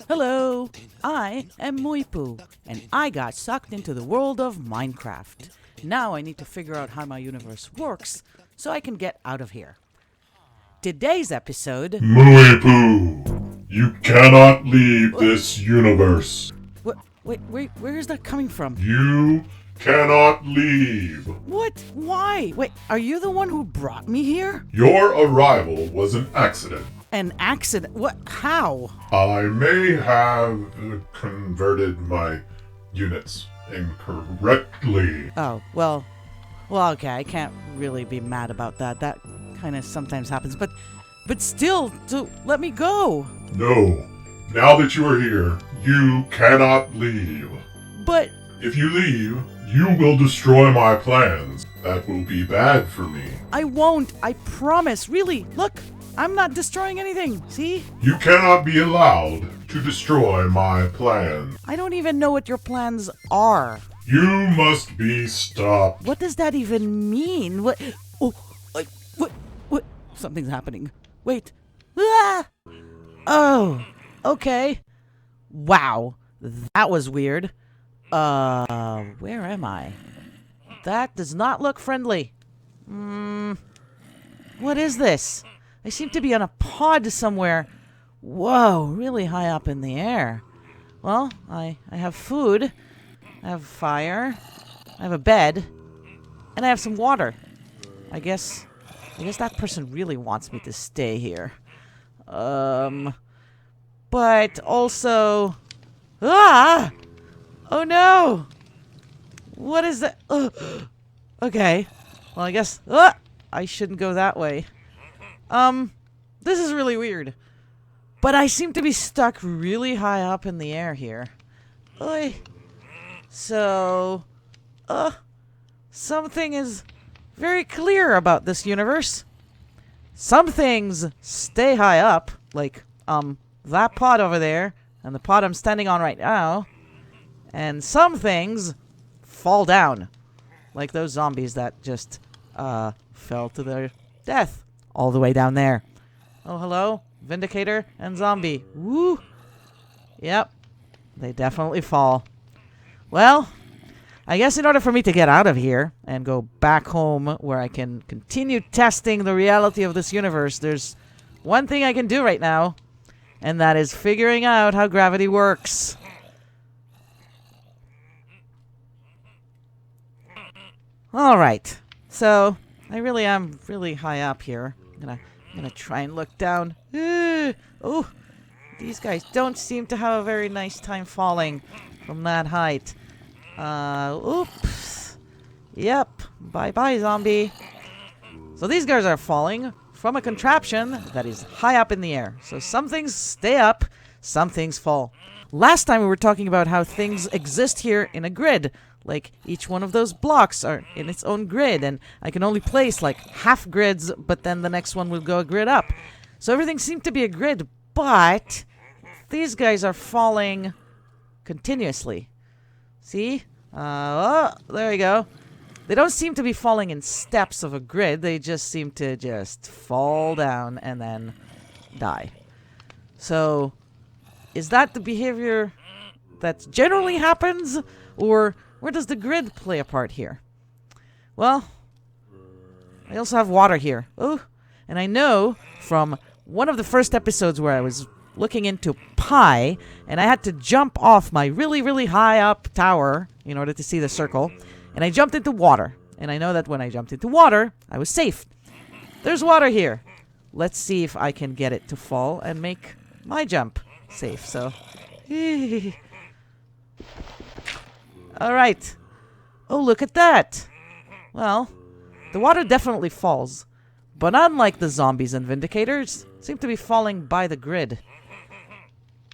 Hello, I am Muipu, and I got sucked into the world of Minecraft. Now I need to figure out how my universe works so I can get out of here. Today's episode... Muipu, you cannot leave this universe. Wait, where is that coming from? You cannot leave. What? Why? Wait, are you the one who brought me here? Your arrival was an accident. An accident? What? How? I may have converted my units incorrectly. Oh, well, okay, I can't really be mad about that. That kind of sometimes happens, but still, so let me go. No. Now that you are here, you cannot leave. But... If you leave, you will destroy my plans. That will be bad for me. I won't, I promise. Really, look, I'm not destroying anything, see? You cannot be allowed to destroy my plans. I don't even know what your plans are. You must be stopped. What does that even mean? What? Oh, what? Something's happening. Wait. Ah! Oh, okay. Wow, that was weird. Where am I? That does not look friendly. What is this? I seem to be on a pod somewhere. Whoa, really high up in the air. Well, I have food. I have fire. I have a bed. And I have some water. I guess that person really wants me to stay here. But also... Ah! Oh no! What is that? Okay. Well, I guess... I shouldn't go that way. This is really weird. But I seem to be stuck really high up in the air here. Oy. So... something is very clear about this universe. Some things stay high up, like, that pod over there, and the pod I'm standing on right now. And some things fall down, like those zombies that just, fell to their death all the way down there. Oh, hello? Vindicator and zombie. Woo! Yep, they definitely fall. Well, I guess in order for me to get out of here and go back home where I can continue testing the reality of this universe, there's one thing I can do right now, and that is figuring out how gravity works. Alright, so I really am really high up here. I'm gonna try and look down. Oh, these guys don't seem to have a very nice time falling from that height. Oops. Yep. Bye-bye, zombie. So these guys are falling from a contraption that is high up in the air. So some things stay up, some things fall. Last time we were talking about how things exist here in a grid. Like, each one of those blocks are in its own grid, and I can only place, like, half grids, but then the next one will go a grid up. So everything seemed to be a grid, but these guys are falling continuously. See? Oh, there you go. They don't seem to be falling in steps of a grid. They just seem to just fall down and then die. So, is that the behavior that generally happens? Or where does the grid play a part here? Well, I also have water here. Oh, and I know from one of the first episodes where I was looking into pi, and I had to jump off my really, really high up tower in order to see the circle, and I jumped into water. And I know that when I jumped into water, I was safe. There's water here. Let's see if I can get it to fall and make my jump safe. So, alright. Oh, look at that. Well, the water definitely falls. But unlike the zombies and Vindicators, seem to be falling by the grid.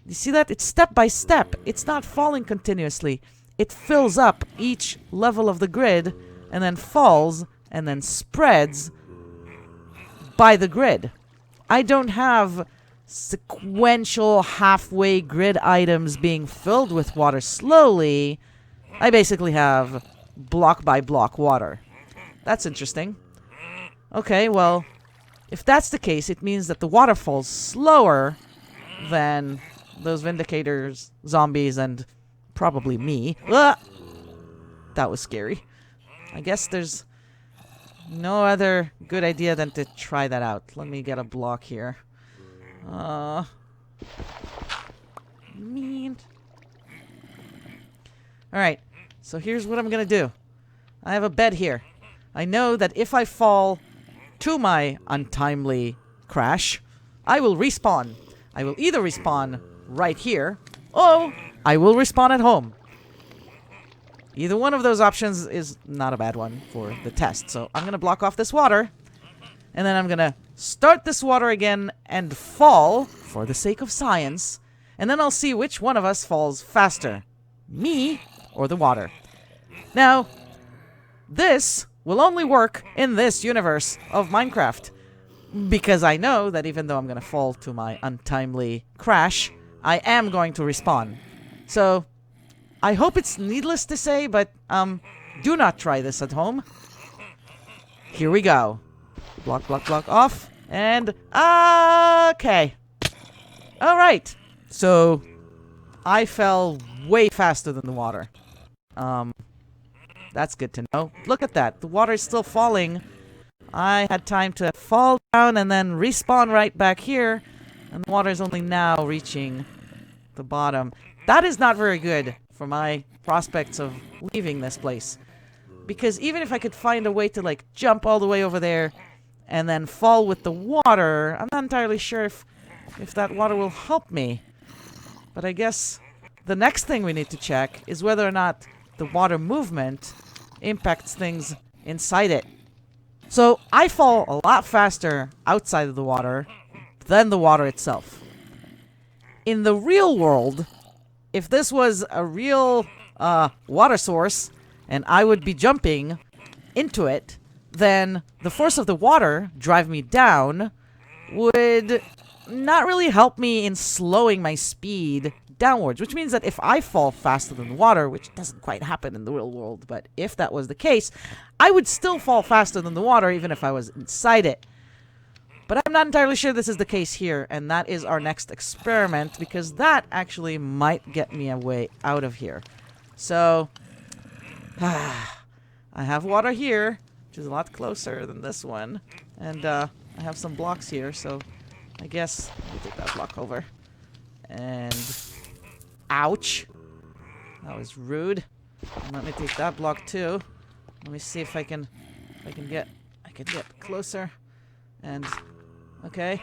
You see that? It's step by step. It's not falling continuously. It fills up each level of the grid, and then falls, and then spreads by the grid. I don't have sequential halfway grid items being filled with water slowly. I basically have block by block water. That's interesting. Okay, well, If that's the case, it means that the water falls slower than those Vindicators, zombies, and probably me. Ah! That was scary. I guess there's no other good idea than to try that out. Let me get a block here. Mean. Alright, so here's what I'm gonna do. I have a bed here. I know that if I fall to my untimely crash, I will respawn. I will either respawn right here, or I will respawn at home. Either one of those options is not a bad one for the test. So I'm going to block off this water, and then I'm going to start this water again and fall for the sake of science, and then I'll see which one of us falls faster, me or the water. Now, this will only work in this universe of Minecraft, because I know that even though I'm going to fall to my untimely crash, I am going to respawn. So I hope it's needless to say, but do not try this at home. Here we go. Block, block, block off. And okay. Alright. So I fell way faster than the water. That's good to know. Look at that. The water is still falling. I had time to fall down and then respawn right back here. And the water is only now reaching the bottom. That is not very good for my prospects of leaving this place. Because even if I could find a way to, like, jump all the way over there and then fall with the water, I'm not entirely sure if that water will help me. But I guess the next thing we need to check is whether or not the water movement impacts things inside it. So I fall a lot faster outside of the water than the water itself. In the real world, if this was a real water source and I would be jumping into it, then the force of the water drive me down would not really help me in slowing my speed downwards, which means that if I fall faster than the water, which doesn't quite happen in the real world, but if that was the case, I would still fall faster than the water even if I was inside it. But I'm not entirely sure this is the case here, and that is our next experiment, because that actually might get me a way out of here. So, I have water here, which is a lot closer than this one, and I have some blocks here, so I guess let me take that block over. And ouch! That was rude. And let me take that block too. Let me see if I can get closer. And okay.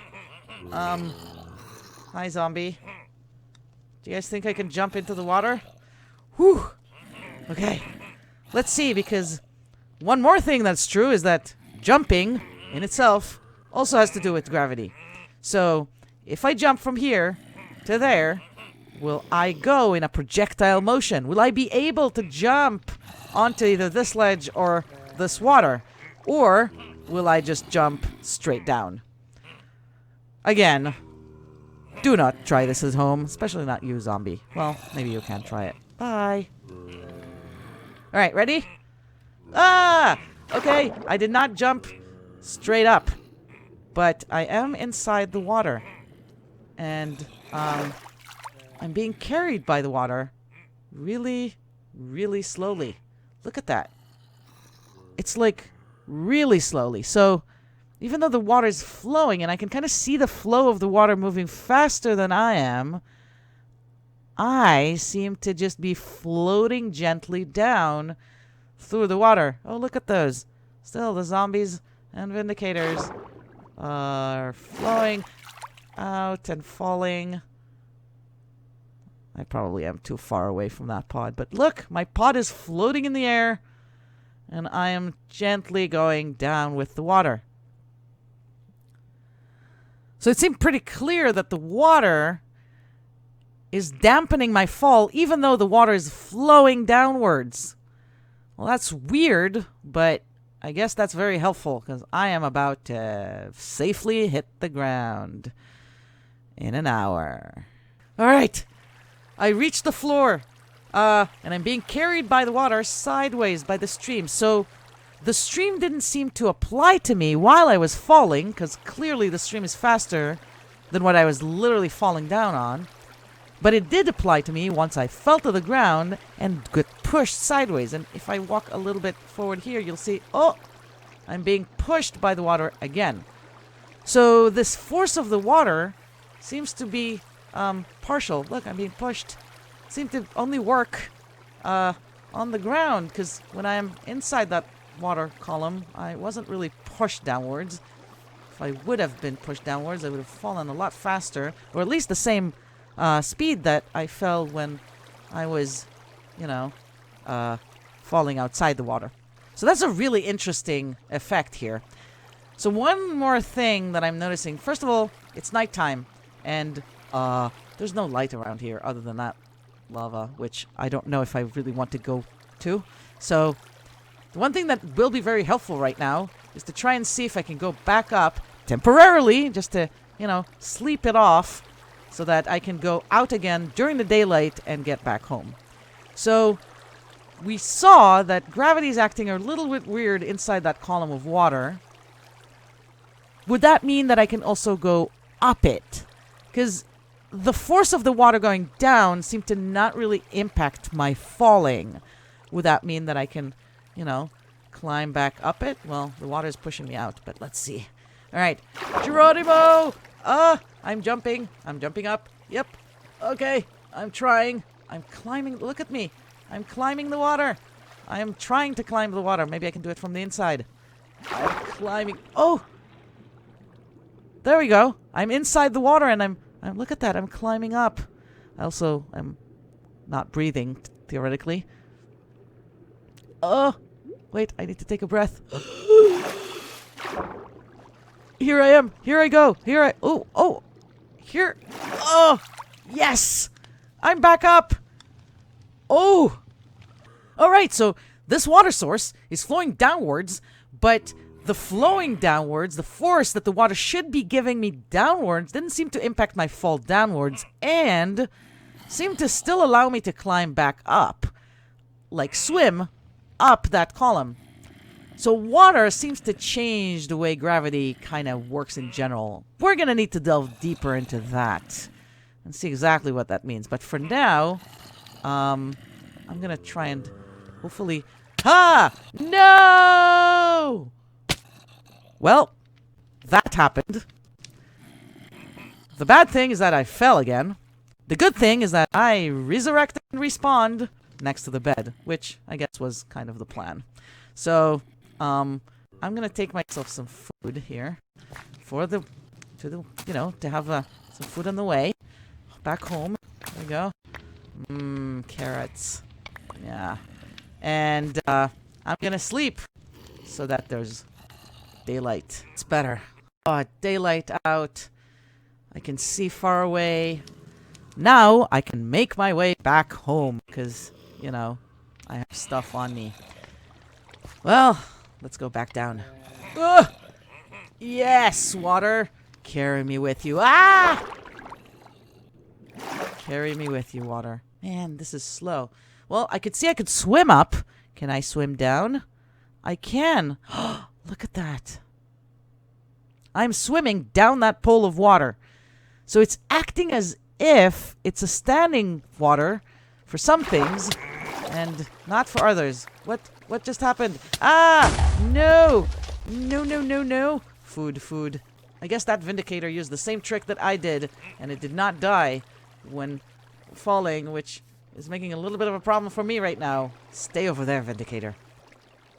Hi zombie. Do you guys think I can jump into the water? Whew. Okay. Let's see, because one more thing that's true is that jumping in itself also has to do with gravity. So, if I jump from here to there, will I go in a projectile motion? Will I be able to jump onto either this ledge or this water? Or will I just jump straight down? Again, do not try this at home, especially not you, zombie. Well, maybe you can try it. Bye. Alright, ready? Ah! Okay, I did not jump straight up, but I am inside the water. And, I'm being carried by the water really, really slowly. Look at that. It's like really slowly. So even though the water is flowing and I can kind of see the flow of the water moving faster than I am, I seem to just be floating gently down through the water. Oh, look at those. Still, the zombies and Vindicators are flowing out and falling. I probably am too far away from that pod. But look, my pod is floating in the air, and I am gently going down with the water. So it seemed pretty clear that the water is dampening my fall, even though the water is flowing downwards. Well, that's weird, but I guess that's very helpful, because I am about to safely hit the ground in an hour. Alright. I reached the floor, and I'm being carried by the water sideways by the stream. So the stream didn't seem to apply to me while I was falling, because clearly the stream is faster than what I was literally falling down on. But it did apply to me once I fell to the ground and got pushed sideways. And if I walk a little bit forward here, you'll see, oh, I'm being pushed by the water again. So this force of the water seems to be partial. Look, I'm being pushed. Seemed to only work on the ground, because when I'm inside that water column, I wasn't really pushed downwards. If I would have been pushed downwards, I would have fallen a lot faster, or at least the same speed that I fell when I was, falling outside the water. So that's a really interesting effect here. So one more thing that I'm noticing. First of all, it's nighttime, and there's no light around here other than that lava, which I don't know if I really want to go to. So the one thing that will be very helpful right now is to try and see if I can go back up temporarily, just to, sleep it off, so that I can go out again during the daylight and get back home. So we saw that gravity is acting a little bit weird inside that column of water. Would that mean that I can also go up it? Because the force of the water going down seemed to not really impact my falling. Would that mean that I can, climb back up it? Well, the water is pushing me out, but let's see. All right, Geronimo! I'm jumping. I'm jumping up. Yep. Okay, I'm trying. I'm climbing. Look at me. I'm climbing the water. I am trying to climb the water. Maybe I can do it from the inside. I'm climbing. Oh! There we go. I'm inside the water, and I'm look at that. I'm climbing up. Also, I'm not breathing, theoretically. Oh! Wait, I need to take a breath. Here I am. Here I go. Oh. Here. Oh! Yes! I'm back up! Oh! Alright, so this water source is flowing downwards, but the flowing downwards, the force that the water should be giving me downwards, didn't seem to impact my fall downwards, and seemed to still allow me to climb back up, like swim up that column. So water seems to change the way gravity kind of works in general. We're going to need to delve deeper into that and see exactly what that means. But for now, I'm going to try and hopefully... Ha! No! Well, that happened. The bad thing is that I fell again. The good thing is that I resurrected and respawned next to the bed, which I guess was kind of the plan. So, I'm gonna take myself some food here for to have some food on the way back home. There we go. Carrots. Yeah. And I'm gonna sleep so that there's daylight. It's better. Oh, daylight out. I can see far away. Now I can make my way back home because, I have stuff on me. Well, let's go back down. Ugh! Yes, water. Carry me with you. Ah! Carry me with you, water. Man, this is slow. Well, I could swim up. Can I swim down? I can. Look at that. I'm swimming down that pool of water. So it's acting as if it's a standing water for some things and not for others. What just happened? Ah! No! No. Food. I guess that Vindicator used the same trick that I did, and it did not die when falling, which is making a little bit of a problem for me right now. Stay over there, Vindicator.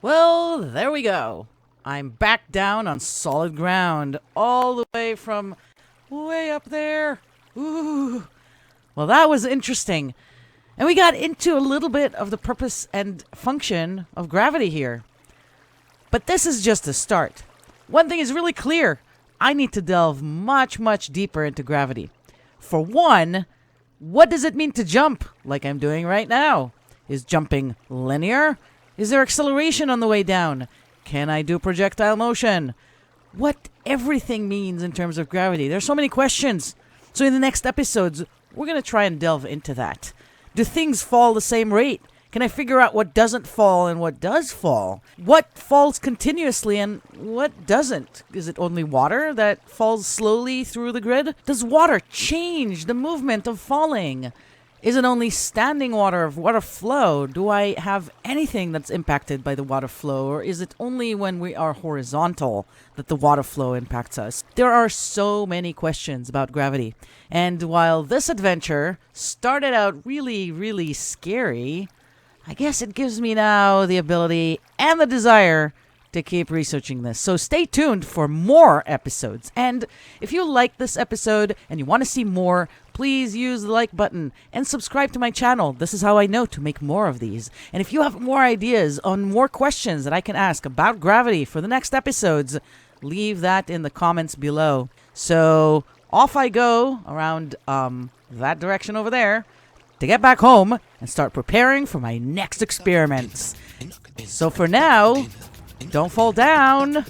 Well, there we go. I'm back down on solid ground, all the way from way up there. Ooh. Well, that was interesting. And we got into a little bit of the purpose and function of gravity here. But this is just a start. One thing is really clear. I need to delve much, much deeper into gravity. For one, what does it mean to jump, like I'm doing right now? Is jumping linear? Is there acceleration on the way down? Can I do projectile motion? What everything means in terms of gravity. There's so many questions. So in the next episodes, we're going to try and delve into that. Do things fall the same rate? Can I figure out what doesn't fall and what does fall? What falls continuously and what doesn't? Is it only water that falls slowly through the grid? Does water change the movement of falling? Is it only standing water of water flow? Do I have anything that's impacted by the water flow, or is it only when we are horizontal that the water flow impacts us? There are so many questions about gravity. And while this adventure started out really, really scary, I guess it gives me now the ability and the desire to keep researching this. So stay tuned for more episodes. And if you like this episode and you want to see more, please use the like button and subscribe to my channel. This is how I know to make more of these. And if you have more ideas on more questions that I can ask about gravity for the next episodes, leave that in the comments below. So off I go around that direction over there to get back home and start preparing for my next experiments. So for now, don't fall down.